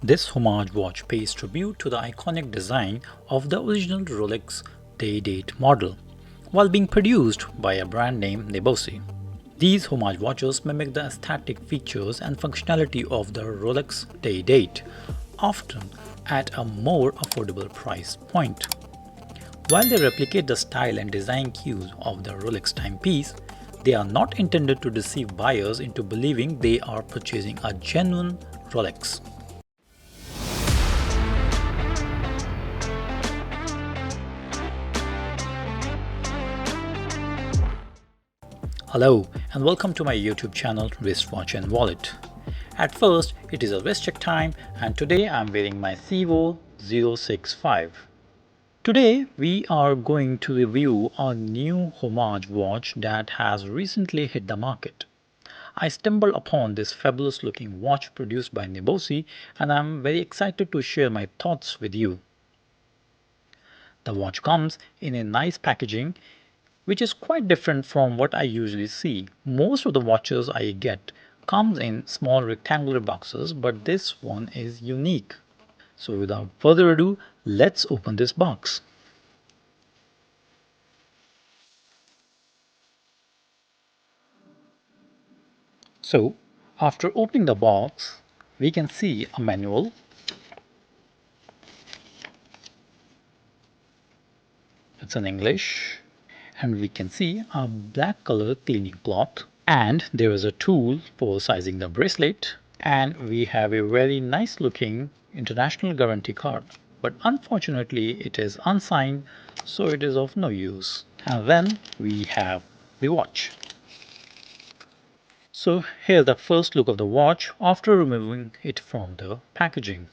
This Homage watch pays tribute to the iconic design of the original Rolex Day Date model, while being produced by a brand named Nibosi. These Homage watches mimic the aesthetic features and functionality of the Rolex Day Date, often at a more affordable price point. While they replicate the style and design cues of the Rolex timepiece, they are not intended to deceive buyers into believing they are purchasing a genuine Rolex. Hello and welcome to my YouTube channel Wristwatch and Wallet. At first it is a wrist check time and today I am wearing my CO 065. Today we are going to review a new Homage watch that has recently hit the market. I stumbled upon this fabulous looking watch produced by Nibosi and I am very excited to share my thoughts with you. The watch comes in a nice packaging which is quite different from what I usually see. Most of the watches I get comes in small rectangular boxes, but this one is unique. So without further ado, let's open this box. So after opening the box, we can see a manual. It's in English. And we can see a black color cleaning cloth. And there is a tool for sizing the bracelet. And we have a very nice looking international guarantee card. But unfortunately it is unsigned, so it is of no use. And then we have the watch. So here's the first look of the watch after removing it from the packaging.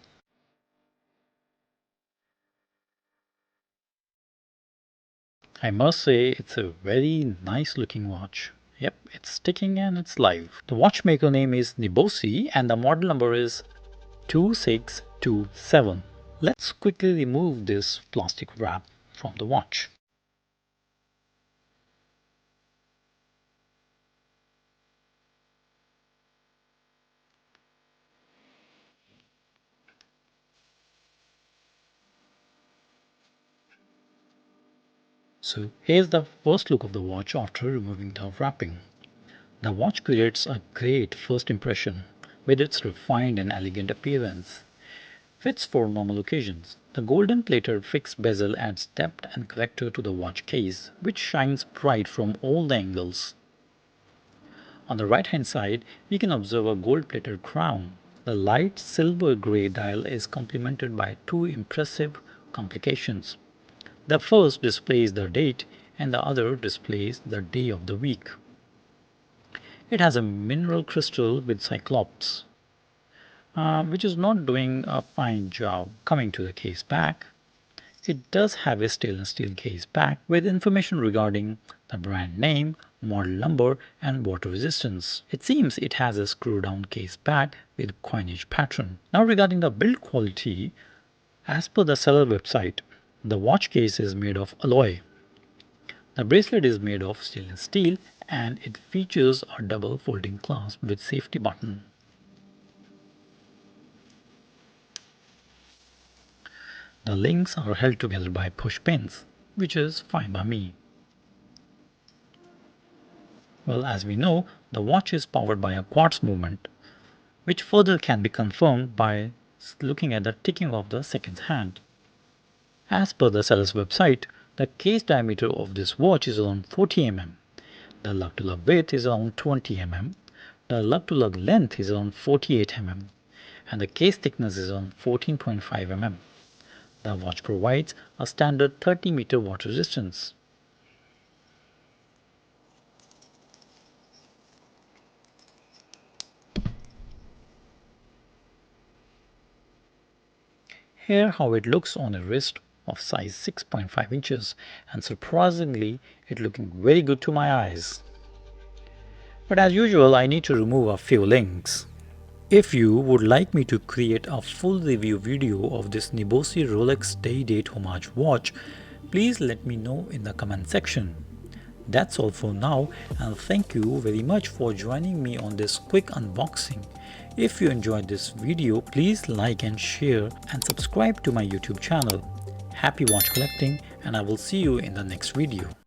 I must say it's a very nice looking watch. Yep, it's sticking and it's live. The watchmaker name is Nibosi and the model number is 2627. Let's quickly remove this plastic wrap from the watch. So here's the first look of the watch after removing the wrapping. The watch creates a great first impression with its refined and elegant appearance. Fits for normal occasions. The golden plated fixed bezel adds depth and character to the watch case, which shines bright from all the angles. On the right hand side, we can observe a gold plated crown. The light silver grey dial is complemented by two impressive complications. The first displays the date and the other displays the day of the week. It has a mineral crystal with cyclops, which is not doing a fine job. Coming to the case back, it does have a stainless steel case back with information regarding the brand name, model number and water resistance. It seems it has a screw down case back with coinage pattern. Now regarding the build quality, as per the seller website, the watch case is made of alloy. The bracelet is made of stainless steel and it features a double folding clasp with safety button. The links are held together by push pins, which is fine by me. Well, as we know, the watch is powered by a quartz movement, which further can be confirmed by looking at the ticking of the seconds hand. As per the seller's website, the case diameter of this watch is around 40 mm. The lug-to-lug width is around 20 mm. The lug-to-lug length is around 48 mm. And the case thickness is around 14.5 mm. The watch provides a standard 30-meter water resistance. Here how it looks on a wrist of size 6.5 inches, and surprisingly it looking very good to my eyes. But as usual, I need to remove a few links. If you would like me to create a full review video of this Nibosi Rolex Day Date Homage watch, please let me know in the comment section. That's all for now, and thank you very much for joining me on this quick unboxing. If you enjoyed this video, please like and share and subscribe to my YouTube channel. Happy watch collecting, and I will see you in the next video.